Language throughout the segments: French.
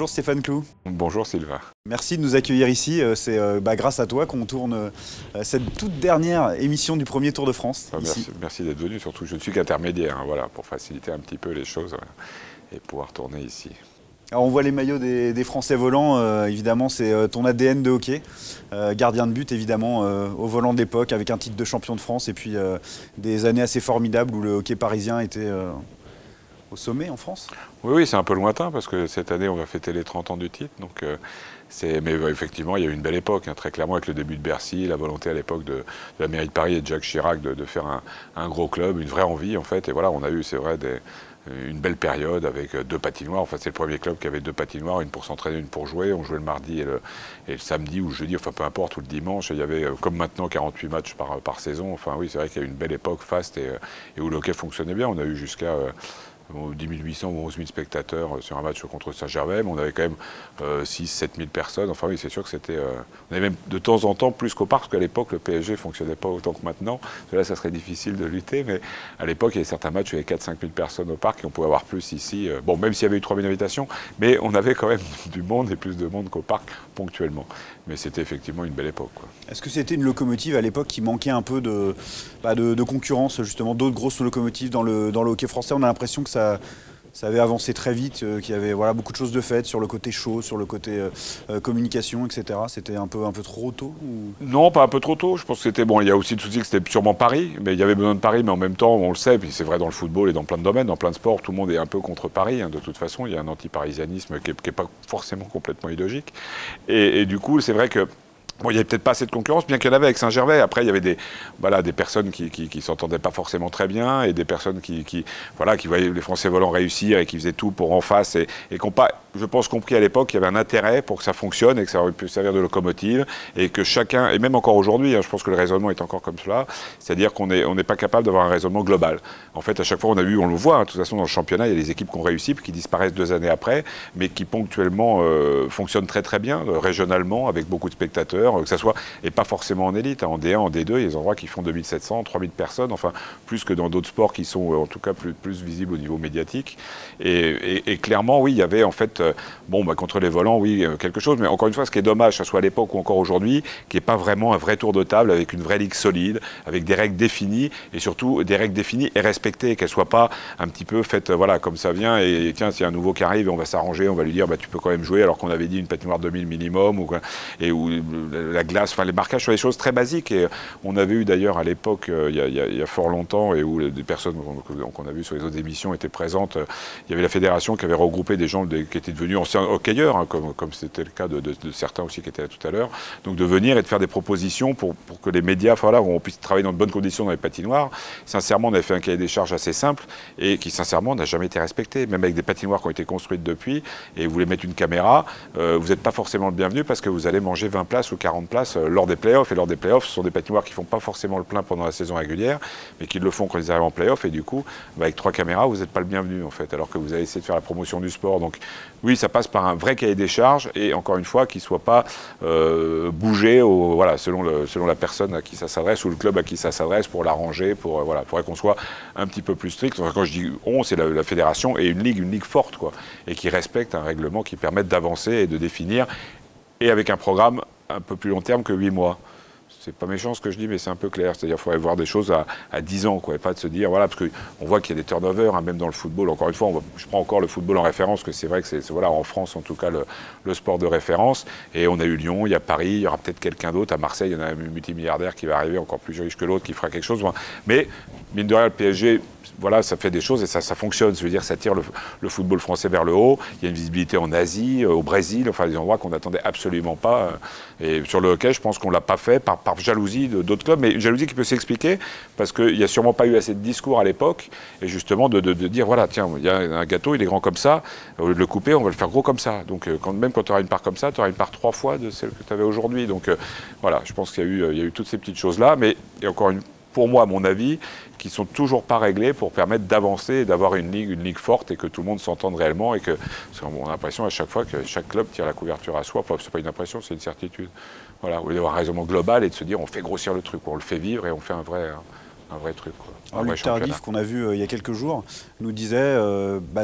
Bonjour Stéphane Clou. Bonjour Sylvain. Merci de nous accueillir ici. C'est grâce à toi qu'on tourne cette toute dernière émission du premier Tour de France. Merci d'être venu, surtout je ne suis qu'intermédiaire, voilà, pour faciliter un petit peu les choses et pouvoir tourner ici. Alors on voit les maillots des Français volants, évidemment c'est ton ADN de hockey. Gardien de but évidemment au volant de l'époque avec un titre de champion de France et puis des années assez formidables où le hockey parisien était au sommet en France. Oui, c'est un peu lointain parce que cette année on va fêter les 30 ans du titre. Donc, mais effectivement il y a eu une belle époque, très clairement avec le début de Bercy, la volonté à l'époque de la mairie de Paris et de Jacques Chirac de faire un gros club, une vraie envie en fait. Et voilà, on a eu, c'est vrai, une belle période avec 2 patinoires. Enfin, c'est le premier club qui avait 2 patinoires, une pour s'entraîner, une pour jouer. On jouait le mardi et le samedi ou le jeudi, enfin peu importe, ou le dimanche. Et il y avait, comme maintenant, 48 matchs par saison. Enfin oui, c'est vrai qu'il y a eu une belle époque faste et où le hockey fonctionnait bien. On a eu jusqu'à 10 800 ou 11 000 spectateurs sur un match contre Saint-Gervais, mais on avait quand même 6 7 000 personnes. Enfin oui, c'est sûr que c'était... on avait même de temps en temps plus qu'au parc, parce qu'à l'époque, le PSG ne fonctionnait pas autant que maintenant. Là, ça serait difficile de lutter, mais à l'époque, il y avait certains matchs où il y avait 4 5 000 personnes au parc, et on pouvait avoir plus ici. Bon, même s'il y avait eu 3 000 invitations, mais on avait quand même du monde, et plus de monde qu'au parc, ponctuellement. Mais c'était effectivement une belle époque. Est-ce que c'était une locomotive à l'époque qui manquait un peu de concurrence, justement, d'autres grosses locomotives dans le hockey français? On a l'impression que ça avait avancé très vite, qu'il y avait beaucoup de choses de faites sur le côté show, sur le côté communication, etc. C'était un peu trop tôt ou... Non, pas un peu trop tôt. Je pense que c'était... Bon, il y a aussi le souci que c'était sûrement Paris, mais il y avait besoin de Paris, mais en même temps, on le sait, puis c'est vrai dans le football et dans plein de domaines, dans plein de sports, tout le monde est un peu contre Paris. De toute façon, il y a un anti-parisianisme qui n'est pas forcément complètement illogique. Et du coup, c'est vrai que bon, il n'y avait peut-être pas assez de concurrence, bien qu'il y en avait avec Saint-Gervais. Après, il y avait des personnes qui ne s'entendaient pas forcément très bien et des personnes qui voyaient les Français volants réussir et qui faisaient tout pour en face et qui n'ont pas, je pense, compris à l'époque qu'il y avait un intérêt pour que ça fonctionne et que ça aurait pu servir de locomotive et que chacun, et même encore aujourd'hui, je pense que le raisonnement est encore comme cela, c'est-à-dire qu'on n'est pas capable d'avoir un raisonnement global. En fait, à chaque fois, on le voit, de toute façon, dans le championnat, il y a des équipes qui ont réussi puis qui disparaissent 2 années après, mais qui ponctuellement fonctionnent très très bien, régionalement, avec beaucoup de spectateurs, que ça soit, et pas forcément en élite, en D1, en D2, il y a des endroits qui font 2700, 3000 personnes, enfin, plus que dans d'autres sports qui sont en tout cas plus visibles au niveau médiatique. Et clairement, oui, il y avait en fait, contre les volants, oui, quelque chose, mais encore une fois, ce qui est dommage, que ce soit à l'époque ou encore aujourd'hui, qu'il n'y ait pas vraiment un vrai tour de table avec une vraie ligue solide, avec des règles définies, et surtout des règles définies et respectées, qu'elles ne soient pas un petit peu faites, voilà, comme ça vient, et tiens, s'il y a un nouveau qui arrive, on va s'arranger, on va lui dire, tu peux quand même jouer, alors qu'on avait dit une patinoire 2000 minimum, ou la glace, enfin les marquages sur les choses très basiques. Et on avait eu d'ailleurs à l'époque, il y a fort longtemps, et où des personnes qu'on a vues sur les autres émissions étaient présentes, il y avait la fédération qui avait regroupé des gens qui étaient devenus anciens hockeyeurs, comme c'était le cas de certains aussi qui étaient là tout à l'heure, donc de venir et de faire des propositions pour que les médias, où on puisse travailler dans de bonnes conditions dans les patinoires. Sincèrement, on avait fait un cahier des charges assez simple et qui, sincèrement, n'a jamais été respecté, même avec des patinoires qui ont été construites depuis, et vous voulez mettre une caméra, vous n'êtes pas forcément le bienvenu parce que vous allez manger 20 places ou 40 places lors des playoffs. Et lors des playoffs, ce sont des patinoires qui ne font pas forcément le plein pendant la saison régulière, mais qui le font quand ils arrivent en playoffs. Et du coup, avec 3 caméras, vous n'êtes pas le bienvenu, en fait, alors que vous avez essayé de faire la promotion du sport. Donc oui, ça passe par un vrai cahier des charges, et encore une fois, qui ne soit pas bougé selon la personne à qui ça s'adresse, ou le club à qui ça s'adresse, pour l'arranger. Il faudrait qu'on soit un petit peu plus strict. Enfin, quand je dis on, c'est la fédération et une ligue forte, et qui respecte un règlement qui permette d'avancer et de définir, et avec un programme un peu plus long terme que 8 mois. C'est pas méchant ce que je dis, mais c'est un peu clair. C'est-à-dire qu'il faudrait voir des choses à 10 ans, et pas de se dire, parce qu'on voit qu'il y a des turnovers, même dans le football. Encore une fois, je prends encore le football en référence, parce que c'est vrai que c'est en France, en tout cas, le sport de référence. Et on a eu Lyon, il y a Paris, il y aura peut-être quelqu'un d'autre. À Marseille, il y en a un multimilliardaire qui va arriver, encore plus riche que l'autre, qui fera quelque chose. Mais, mine de rien, le PSG, ça fait des choses et ça fonctionne. Je veux dire, ça tire le football français vers le haut. Il y a une visibilité en Asie, au Brésil, enfin des endroits qu'on n'attendait absolument pas. Et sur le hockey, je pense qu'on ne l'a pas fait par jalousie d'autres clubs, mais une jalousie qui peut s'expliquer parce qu'il n'y a sûrement pas eu assez de discours à l'époque, et justement de dire, tiens, il y a un gâteau, il est grand comme ça, au lieu de le couper, on va le faire gros comme ça. Donc même quand tu auras une part comme ça, tu auras une part 3 fois de celle que tu avais aujourd'hui. Donc je pense qu'il y a eu toutes ces petites choses-là, mais et encore pour moi, à mon avis, qui ne sont toujours pas réglées pour permettre d'avancer et d'avoir une ligue forte et que tout le monde s'entende réellement, et que, on a l'impression à chaque fois que chaque club tire la couverture à soi. Enfin, c'est pas une impression, c'est une certitude. Au lieu d'avoir un raisonnement global et de se dire on fait grossir le truc, on le fait vivre et on fait un vrai un vrai truc, quoi. Alors, Luc Tardif, qu'on a vu il y a quelques jours, nous disait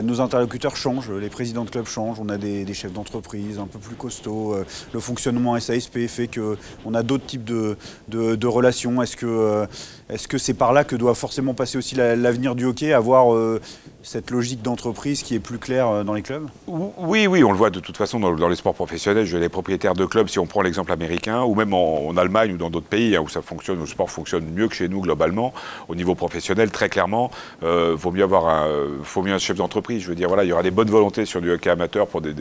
nos interlocuteurs changent, les présidents de clubs changent, on a des chefs d'entreprise un peu plus costauds, le fonctionnement SASP fait qu'on a d'autres types de relations. Est-ce que c'est par là que doit forcément passer aussi l'avenir du hockey, avoir cette logique d'entreprise qui est plus claire dans les clubs? Oui, on le voit de toute façon dans les sports professionnels. Les propriétaires de clubs, si on prend l'exemple américain, ou même en Allemagne ou dans d'autres pays où ça fonctionne, où le sport fonctionne mieux que chez nous globalement, au niveau professionnel, très clairement, faut mieux un chef d'entreprise. Je veux dire, voilà, il y aura des bonnes volontés sur du hockey amateur pour des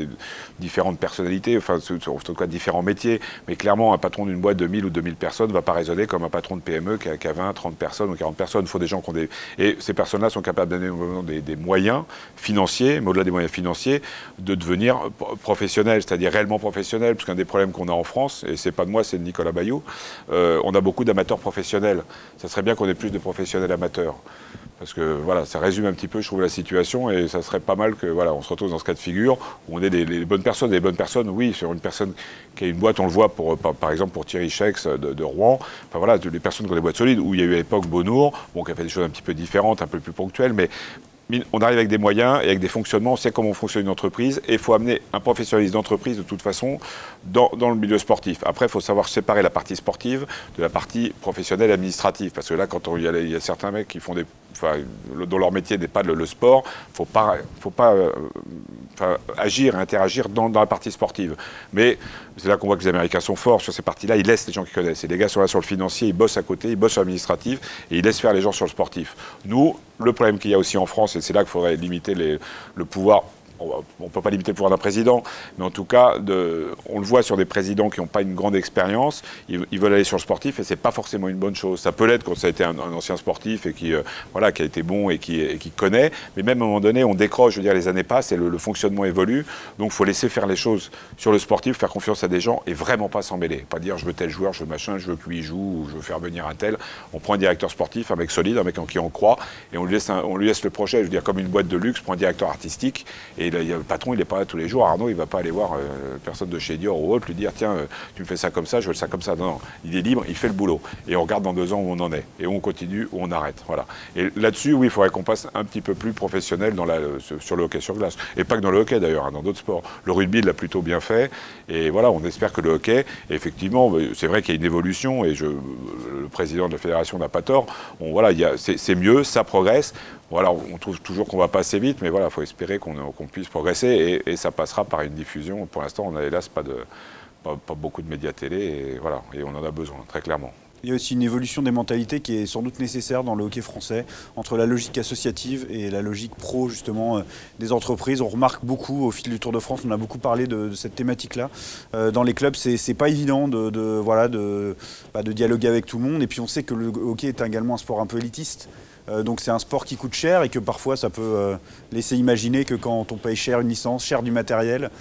différentes personnalités, enfin, en tout cas différents métiers, mais clairement, un patron d'une boîte de 1000 ou 2000 personnes ne va pas raisonner comme un patron de PME qui a 20, 30 personnes ou 40 personnes. Il faut des gens qui ont des... Et ces personnes-là sont capables de donner des moyens financiers, mais au-delà des moyens financiers, de devenir professionnels, c'est-à-dire réellement professionnels, parce qu'un des problèmes qu'on a en France, et c'est pas de moi, c'est de Nicolas Bayou, on a beaucoup d'amateurs professionnels. Ça serait bien qu'on ait plus de professionnels amateurs. Parce que voilà, ça résume un petit peu, je trouve, la situation, et ça serait pas mal que voilà, on se retrouve dans ce cas de figure où on ait les bonnes personnes. Les bonnes personnes, oui, sur une personne qui a une boîte, on le voit par exemple pour Thierry Chex de Rouen. Enfin voilà, les personnes qui ont des boîtes solides, où il y a eu à l'époque Bonour, bon, qui a fait des choses un petit peu différentes, un peu plus ponctuelles, mais on arrive avec des moyens et avec des fonctionnements, on sait comment fonctionne une entreprise, et il faut amener un professionnalisme d'entreprise de toute façon dans le milieu sportif. Après, il faut savoir séparer la partie sportive de la partie professionnelle administrative, parce que là, quand il y a certains mecs qui font dont leur métier n'est pas le sport, faut pas agir et interagir dans la partie sportive. Mais c'est là qu'on voit que les Américains sont forts sur ces parties-là, ils laissent les gens qui connaissent. Et les gars sont là sur le financier, ils bossent à côté, ils bossent sur l'administratif, et ils laissent faire les gens sur le sportif. Nous, le problème qu'il y a aussi en France, et c'est là qu'il faudrait limiter le pouvoir. On ne peut pas limiter le pouvoir d'un président, mais en tout cas, on le voit sur des présidents qui n'ont pas une grande expérience, ils veulent aller sur le sportif, et ce n'est pas forcément une bonne chose. Ça peut l'être quand ça a été un ancien sportif et qui a été bon et qui connaît, mais même à un moment donné, on décroche, je veux dire, les années passent et le fonctionnement évolue, donc il faut laisser faire les choses sur le sportif, faire confiance à des gens et vraiment pas s'en mêler. Pas dire je veux tel joueur, je veux machin, je veux que lui joue, ou je veux faire venir un tel. On prend un directeur sportif, un mec solide, un mec en qui on croit, et on lui laisse le projet, je veux dire, comme une boîte de luxe, prend un directeur artistique, et là, le patron, il n'est pas là tous les jours. Arnaud, il ne va pas aller voir personne de chez Dior ou autre, lui dire tiens, tu me fais ça comme ça, je veux ça comme ça. Non, il est libre, il fait le boulot. Et on regarde dans 2 ans où on en est. Et on continue ou on arrête. Voilà. Et là-dessus, oui, il faudrait qu'on passe un petit peu plus professionnel sur le hockey sur glace. Et pas que dans le hockey d'ailleurs, dans d'autres sports. Le rugby, il l'a plutôt bien fait. Et voilà, on espère que le hockey, effectivement, c'est vrai qu'il y a une évolution. Et le président de la fédération n'a pas tort. C'est mieux, ça progresse. Voilà, on trouve toujours qu'on ne va pas assez vite, mais voilà, il faut espérer qu'on puisse progresser et ça passera par une diffusion. Pour l'instant, on n'a hélas pas beaucoup de médias télé et voilà, et on en a besoin, très clairement. Il y a aussi une évolution des mentalités qui est sans doute nécessaire dans le hockey français, entre la logique associative et la logique pro, justement, des entreprises. On remarque beaucoup, au fil du Tour de France, on a beaucoup parlé de cette thématique-là. Dans les clubs, c'est pas évident de dialoguer avec tout le monde. Et puis on sait que le hockey est également un sport un peu élitiste. Donc c'est un sport qui coûte cher et que parfois ça peut laisser imaginer que quand on paye cher une licence, cher du matériel,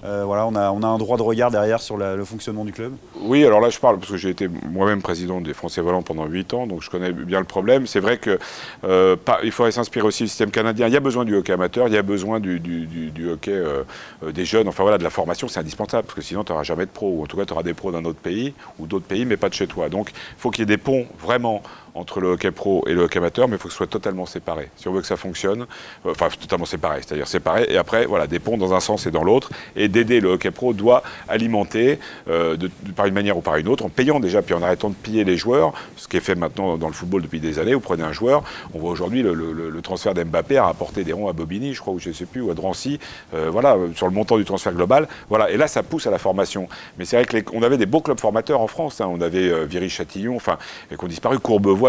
voilà, on a un droit de regard derrière sur le fonctionnement du club. Oui, alors là je parle parce que j'ai été moi-même président des Français Volants pendant 8 ans, donc je connais bien le problème. C'est vrai qu'il faudrait s'inspirer aussi du système canadien. Il y a besoin du hockey amateur, il y a besoin du hockey des jeunes, enfin voilà, de la formation, c'est indispensable, parce que sinon tu n'auras jamais de pros, ou en tout cas tu auras des pros d'un autre pays, ou d'autres pays, mais pas de chez toi. Donc il faut qu'il y ait des ponts vraiment entre le hockey pro et le hockey amateur, mais il faut que ce soit totalement séparé. Si on veut que ça fonctionne, enfin totalement séparé, c'est-à-dire séparé, et après, voilà, des ponts dans un sens et dans l'autre, et d'aider le hockey pro doit alimenter par une manière ou par une autre, en payant déjà, puis en arrêtant de piller les joueurs, ce qui est fait maintenant dans le football depuis des années. Vous prenez un joueur, on voit aujourd'hui le transfert d'Mbappé a rapporté des ronds à Bobigny, je crois, ou je ne sais plus, ou à Drancy, voilà, sur le montant du transfert global, voilà, et là ça pousse à la formation. Mais c'est vrai qu'on avait des beaux clubs formateurs en France, on avait Viry-Châtillon, enfin, et qu'on disparu, Courbevoie,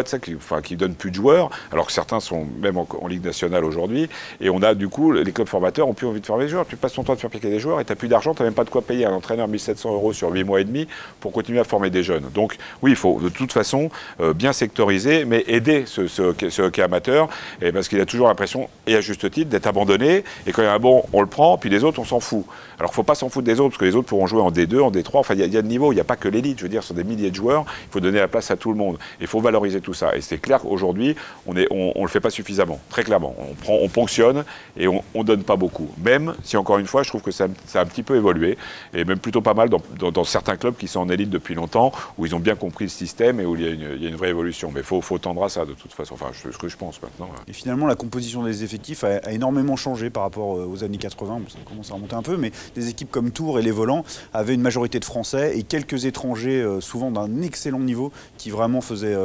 qui donnent plus de joueurs, alors que certains sont même en Ligue nationale aujourd'hui, et on a du coup, les clubs formateurs ont plus envie de former des joueurs. Tu passes ton temps à te faire piquer des joueurs et tu n'as plus d'argent, tu n'as même pas de quoi payer un entraîneur 1700 € sur 8 mois et demi pour continuer à former des jeunes. Donc oui, il faut de toute façon bien sectoriser, mais aider ce hockey amateur, et parce qu'il a toujours l'impression, et à juste titre, d'être abandonné, et quand il y a un bon, on le prend, puis les autres, on s'en fout. Alors il ne faut pas s'en foutre des autres, parce que les autres pourront jouer en D2, en D3, enfin il y a de niveau, il n'y a pas que l'élite, je veux dire, sur des milliers de joueurs, il faut donner la place à tout le monde. Il faut valoriser tout tout ça. Et c'est clair qu'aujourd'hui, on le fait pas suffisamment, très clairement. On ponctionne et on donne pas beaucoup. Même si, encore une fois, je trouve que ça a un petit peu évolué, et même plutôt pas mal dans certains clubs qui sont en élite depuis longtemps, où ils ont bien compris le système et où il y a une vraie évolution. Mais il faut tendre à ça, de toute façon. Enfin, ce que je pense maintenant. Et finalement, la composition des effectifs a énormément changé par rapport aux années 80. Bon, ça commence à remonter un peu, mais des équipes comme Tours et les Volants avaient une majorité de Français et quelques étrangers, souvent d'un excellent niveau, qui vraiment faisaient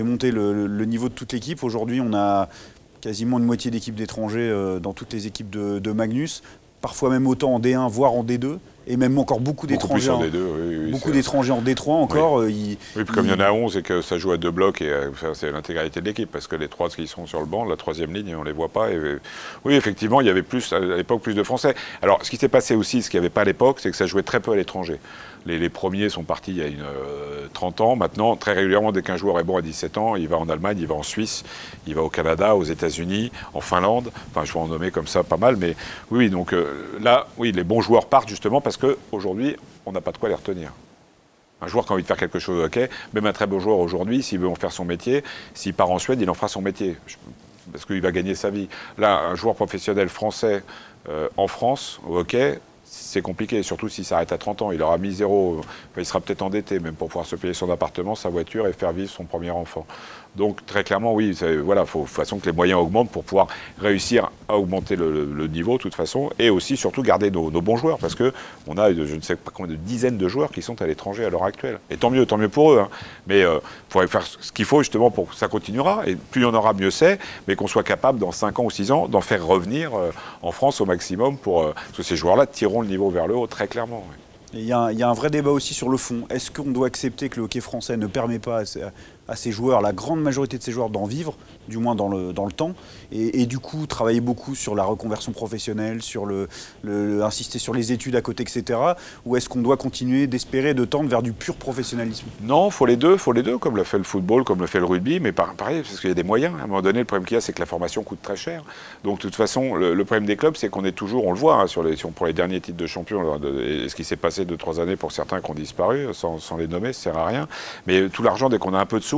monter le niveau de toute l'équipe. Aujourd'hui, on a quasiment une moitié d'équipes d'étrangers dans toutes les équipes de Magnus, parfois même autant en D1, voire en D2. Et même encore beaucoup d'étrangers en D3 encore. Oui, puis comme il y en a 11 et que ça joue à 2 blocs, et c'est l'intégralité de l'équipe, parce que les 3 qui sont sur le banc, la 3e ligne, on ne les voit pas. Et, oui, effectivement, il y avait à l'époque plus de Français. Alors, ce qui s'est passé aussi, ce qu'il n'y avait pas à l'époque, c'est que ça jouait très peu à l'étranger. Les premiers sont partis il y a 30 ans. Maintenant, très régulièrement, dès qu'un joueur est bon à 17 ans, il va en Allemagne, il va en Suisse, il va au Canada, aux États-Unis, en Finlande. Enfin, je vais en nommer comme ça pas mal. Mais oui, donc là, oui, les bons joueurs partent justement parce qu'aujourd'hui, on n'a pas de quoi les retenir. Un joueur qui a envie de faire quelque chose, ok. Même un très beau joueur aujourd'hui, s'il veut en faire son métier, s'il part en Suède, il en fera son métier. Parce qu'il va gagner sa vie. Là, un joueur professionnel français en France, au hockey, c'est compliqué, surtout s'il s'arrête à 30 ans. Il aura mis 0, il sera peut-être endetté même pour pouvoir se payer son appartement, sa voiture et faire vivre son premier enfant. Donc très clairement, oui, voilà, il faut de toute façon que les moyens augmentent pour pouvoir réussir à augmenter le niveau de toute façon, et aussi surtout garder nos bons joueurs, parce qu'on a je ne sais pas combien de dizaines de joueurs qui sont à l'étranger à l'heure actuelle. Et tant mieux pour eux. Hein. Mais il faudrait faire ce qu'il faut justement pour que ça continuera, et plus il y en aura, mieux c'est, mais qu'on soit capable dans 5 ans ou 6 ans d'en faire revenir en France au maximum, parce que ces joueurs-là tireront le niveau vers le haut, très clairement. Oui. Il y a un vrai débat aussi sur le fond. Est-ce qu'on doit accepter que le hockey français ne permet pas à ces joueurs, la grande majorité de ces joueurs, d'en vivre, du moins dans le temps, et du coup travailler beaucoup sur la reconversion professionnelle, sur insister sur les études à côté, etc. Ou est-ce qu'on doit continuer d'espérer, de tendre vers du pur professionnalisme? Non, il faut les deux, comme l'a fait le football, comme le fait le rugby, mais pareil, parce qu'il y a des moyens. À un moment donné, le problème qu'il y a, c'est que la formation coûte très cher. Donc de toute façon, le problème des clubs, c'est qu'on est toujours, on le voit, hein, si on prend les derniers titres de champion, et ce qui s'est passé 2-3 années pour certains qui ont disparu, sans les nommer, ça sert à rien. Mais tout l'argent, dès qu'on a un peu de sous,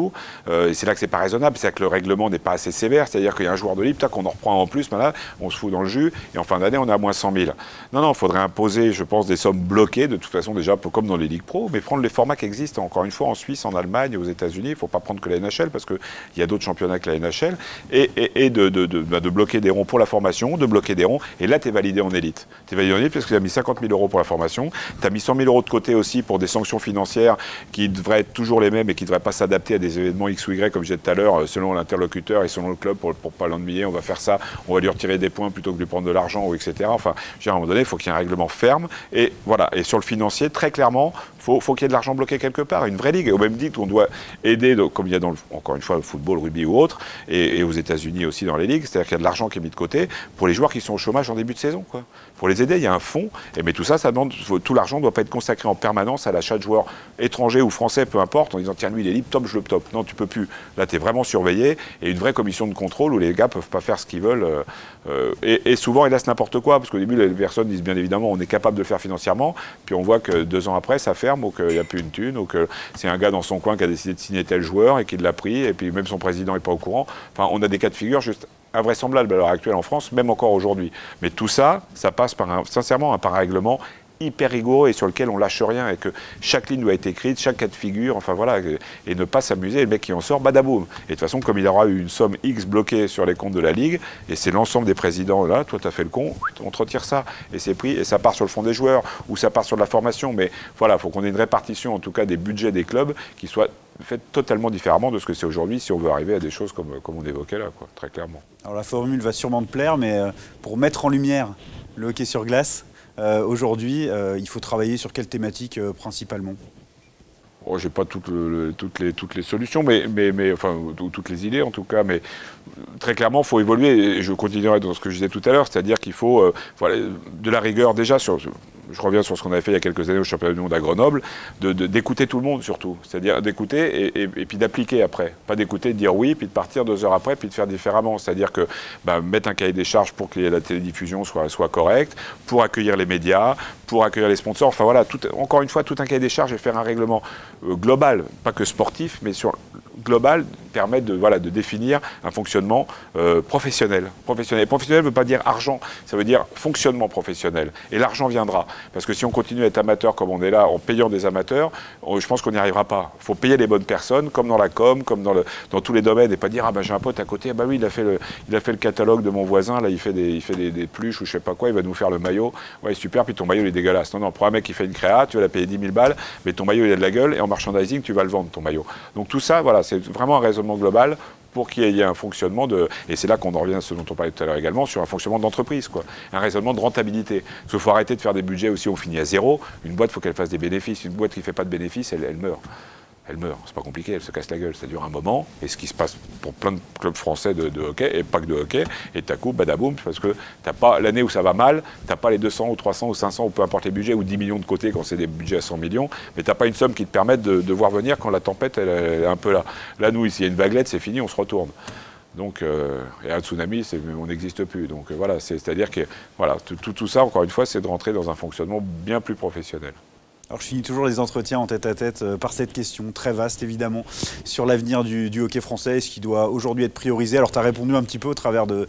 et c'est là que c'est pas raisonnable, c'est que le règlement n'est pas assez sévère, c'est-à-dire qu'il y a un joueur de libre, qu'on en reprend en plus, là, on se fout dans le jus, et en fin d'année, on a moins 100 000. Non, il faudrait imposer, je pense, des sommes bloquées, de toute façon, déjà, un peu comme dans les ligues pro, mais prendre les formats qui existent, encore une fois, en Suisse, en Allemagne, aux États-Unis. Il ne faut pas prendre que la NHL, parce qu'il y a d'autres championnats que la NHL, et de bloquer des ronds pour la formation, de bloquer des ronds, et là, tu es validé en élite. Tu es validé en élite parce que tu as mis 50 000 € pour la formation, tu as mis 100 000 € de côté aussi pour des sanctions financières qui devraient être toujours les mêmes et qui ne devraient pas s'adapter à des événements X ou Y, comme je disais tout à l'heure, selon l'interlocuteur et selon le club, pour pas l'ennuyer, on va faire ça, on va lui retirer des points plutôt que de lui prendre de l'argent, ou etc. Enfin, à un moment donné, il faut qu'il y ait un règlement ferme. Et voilà. Et sur le financier, très clairement, faut qu'il y ait de l'argent bloqué quelque part, une vraie ligue. Et au même titre, on doit aider, comme il y a encore une fois, le football, le rugby ou autre, et aux États-Unis aussi dans les ligues, c'est-à-dire qu'il y a de l'argent qui est mis de côté pour les joueurs qui sont au chômage en début de saison, quoi. Pour les aider, il y a un fonds, mais tout ça demande, tout l'argent ne doit pas être consacré en permanence à l'achat de joueurs étrangers ou français, peu importe, en disant tiens, lui il est libre, top, je le top. Non, tu peux plus. Là, tu es vraiment surveillé, et une vraie commission de contrôle où les gars peuvent pas faire ce qu'ils veulent. Et souvent, ils laissent n'importe quoi, parce qu'au début, les personnes disent bien évidemment on est capable de le faire financièrement, puis on voit que 2 ans après, ça ferme, ou qu'il n'y a plus une thune, ou que c'est un gars dans son coin qui a décidé de signer tel joueur et qui l'a pris, et puis même son président n'est pas au courant. Enfin, on a des cas de figure juste invraisemblables à l'heure actuelle en France, même encore aujourd'hui. Mais tout ça, ça passe sincèrement par un règlement hyper rigoureux et sur lequel on lâche rien, et que chaque ligne doit être écrite, chaque cas de figure, enfin voilà, et ne pas s'amuser, le mec qui en sort, badaboum. Et de toute façon, comme il aura eu une somme X bloquée sur les comptes de la Ligue, et c'est l'ensemble des présidents, là, toi t'as fait le con, on te retire ça, et c'est pris, et ça part sur le fond des joueurs, ou ça part sur de la formation, mais voilà, il faut qu'on ait une répartition, en tout cas, des budgets des clubs, qui soit faite totalement différemment de ce que c'est aujourd'hui, si on veut arriver à des choses comme on évoquait là, quoi, très clairement. Alors la formule va sûrement te plaire, mais pour mettre en lumière le hockey sur glace, aujourd'hui, il faut travailler sur quelle thématique principalement? Oh, j'ai pas toutes les solutions, mais enfin, toutes les idées en tout cas, mais très clairement, il faut évoluer, et je continuerai dans ce que je disais tout à l'heure, c'est-à-dire qu'il faut voilà, de la rigueur déjà je reviens sur ce qu'on avait fait il y a quelques années au championnat du monde à Grenoble, d'écouter tout le monde surtout, c'est-à-dire d'écouter et puis d'appliquer après, pas d'écouter, de dire oui, puis de partir 2 heures après, puis de faire différemment, c'est-à-dire que mettre un cahier des charges pour que la télédiffusion soit correcte, pour accueillir les médias, pour accueillir les sponsors, enfin voilà, encore une fois, tout un cahier des charges et faire un règlement global, pas que sportif, mais global permet de définir un fonctionnement professionnel. Professionnel ne veut pas dire argent, ça veut dire fonctionnement professionnel. Et l'argent viendra. Parce que si on continue à être amateur comme on est là, en payant des amateurs, je pense qu'on n'y arrivera pas. Il faut payer les bonnes personnes, comme dans la com, comme dans tous les domaines, et pas dire « Ah ben j'ai un pote à côté, ah ben oui, il a fait le catalogue de mon voisin, là il fait des pluches ou je sais pas quoi, il va nous faire le maillot. Ouais, super, puis ton maillot il est dégueulasse. Non, prends un mec qui fait une créa, tu vas la payer 10 000 balles, mais ton maillot il a de la gueule, et en merchandising, tu vas le vendre, ton maillot. » Donc tout ça, voilà, c'est vraiment un raisonnement global pour qu'il y ait un fonctionnement et c'est là qu'on en revient à ce dont on parlait tout à l'heure également, sur un fonctionnement d'entreprise, quoi. Un raisonnement de rentabilité. Parce qu'il faut arrêter de faire des budgets aussi, on finit à zéro. Une boîte, il faut qu'elle fasse des bénéfices. Une boîte qui ne fait pas de bénéfices, elle meurt. Elle meurt, c'est pas compliqué, elle se casse la gueule, ça dure un moment, et ce qui se passe pour plein de clubs français de hockey, et pas que de hockey, et d'un coup, badaboum, parce que t'as pas l'année où ça va mal, t'as pas les 200 ou 300 ou 500 ou peu importe les budgets, ou 10 millions de côté quand c'est des budgets à 100 millions, mais t'as pas une somme qui te permette de voir venir quand la tempête elle est un peu là. Là, nous, s'il y a une vaguelette, c'est fini, on se retourne. Donc, et un tsunami, on n'existe plus. Donc voilà, c'est-à-dire que voilà, tout ça, encore une fois, c'est de rentrer dans un fonctionnement bien plus professionnel. Alors je finis toujours les entretiens en tête-à-tête par cette question très vaste évidemment sur l'avenir du hockey français, ce qui doit aujourd'hui être priorisé. Alors tu as répondu un petit peu au travers de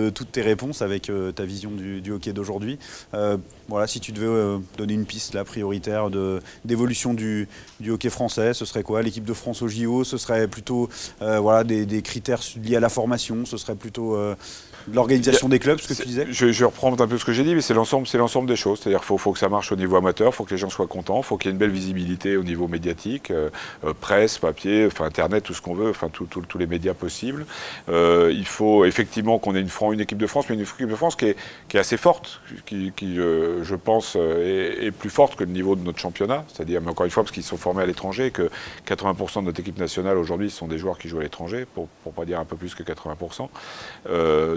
toutes tes réponses avec ta vision du hockey d'aujourd'hui. Voilà, si tu devais donner une piste là, prioritaire d'évolution du hockey français, ce serait quoi? L'équipe de France au JO, ce serait plutôt voilà, des critères liés à la formation, ce serait plutôt l'organisation des clubs, ce que tu disais? Je vais reprendre un peu ce que j'ai dit, mais c'est l'ensemble des choses. C'est-à-dire qu'il faut que ça marche au niveau amateur, il faut que les gens soient contents, il faut qu'il y ait une belle visibilité au niveau médiatique, presse, papier, enfin, Internet, tout ce qu'on veut, enfin tous les médias possibles. Il faut effectivement qu'on ait une équipe de France, mais une équipe de France qui est assez forte, qui je pense, est plus forte que le niveau de notre championnat. C'est-à-dire, mais encore une fois, parce qu'ils sont formés à l'étranger, et que 80% de notre équipe nationale aujourd'hui sont des joueurs qui jouent à l'étranger, pour pas dire un peu plus que 80%.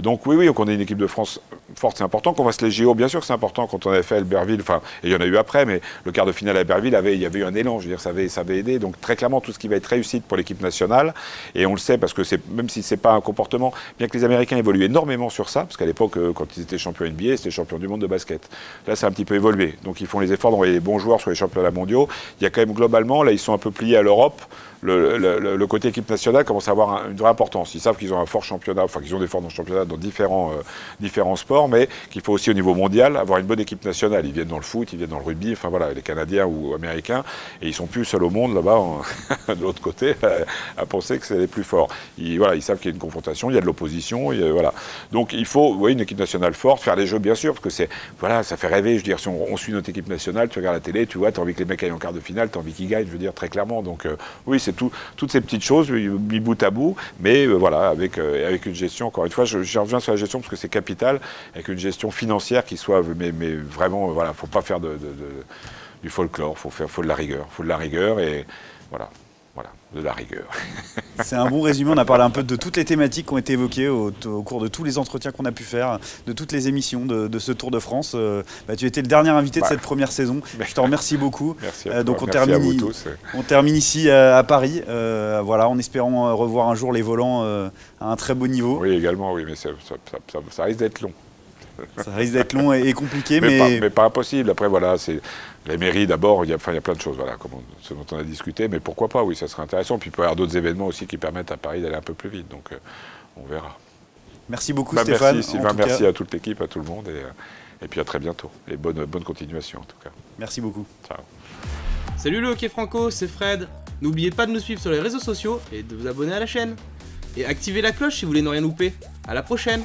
Donc oui, qu'on ait une équipe de France forte, c'est important. Qu'on fasse les JO, bien sûr que c'est important. Quand on avait fait Albertville, enfin, et il y en a eu après, mais le quart de finale à Albertville, il y avait eu un élan, je veux dire, ça avait aidé. Donc très clairement, tout ce qui va être réussite pour l'équipe nationale, et on le sait parce que même si c'est pas un comportement, bien que les Américains évoluent énormément sur ça, parce qu'à l'époque, quand ils étaient champions NBA, c'était champions du monde de basket. Là, ça a un petit peu évolué. Donc ils font les efforts d'envoyer les bons joueurs sur les championnats mondiaux. Il y a quand même globalement, là, ils sont un peu pliés à l'Europe. Le côté équipe nationale commence à avoir une vraie importance. Ils savent qu'ils ont un fort championnat, enfin qu'ils ont des forts championnats dans différents sports, mais qu'il faut aussi au niveau mondial avoir une bonne équipe nationale. Ils viennent dans le foot, ils viennent dans le rugby, enfin voilà, les Canadiens ou Américains, et ils sont plus seuls au monde là-bas, de l'autre côté, à penser que c'est les plus forts. Ils savent qu'il y a une confrontation, il y a de l'opposition, voilà. Donc il faut une équipe nationale forte, faire les jeux bien sûr, parce que ça fait rêver. Je veux dire, si on suit notre équipe nationale, tu regardes la télé, tu vois, tu as envie que les mecs aillent en quart de finale, tu as envie qu'ils gagnent, je veux dire, très clairement. Donc oui, c'est toutes ces petites choses mis bout à bout, mais voilà, avec une gestion, encore une fois, je reviens sur la gestion parce que c'est capital, avec une gestion financière qui soit, mais vraiment, voilà, faut pas faire du folklore, faut de la rigueur, et voilà, de la rigueur. C'est un bon résumé, on a parlé un peu de toutes les thématiques qui ont été évoquées au cours de tous les entretiens qu'on a pu faire, de toutes les émissions de ce Tour de France. Tu étais le dernier invité de cette première saison, je te remercie beaucoup. Merci à donc toi. Merci à vous tous. On termine ici à Paris, voilà, en espérant revoir un jour les volants à un très beau niveau. Oui, également, oui, mais ça risque d'être long. Ça risque d'être long et compliqué, mais pas impossible. Après, voilà, c'est les mairies d'abord, il y a plein de choses, voilà, comme ce dont on a discuté, mais pourquoi pas, oui, ça serait intéressant. Puis il peut y avoir d'autres événements aussi qui permettent à Paris d'aller un peu plus vite, donc on verra. Merci beaucoup Stéphane. Merci Sylvain, merci à toute l'équipe, à tout le monde, et puis à très bientôt. Et bonne continuation en tout cas. Merci beaucoup. Ciao. Salut le hockey franco, c'est Fred. N'oubliez pas de nous suivre sur les réseaux sociaux et de vous abonner à la chaîne. Et activez la cloche si vous voulez ne rien louper. À la prochaine.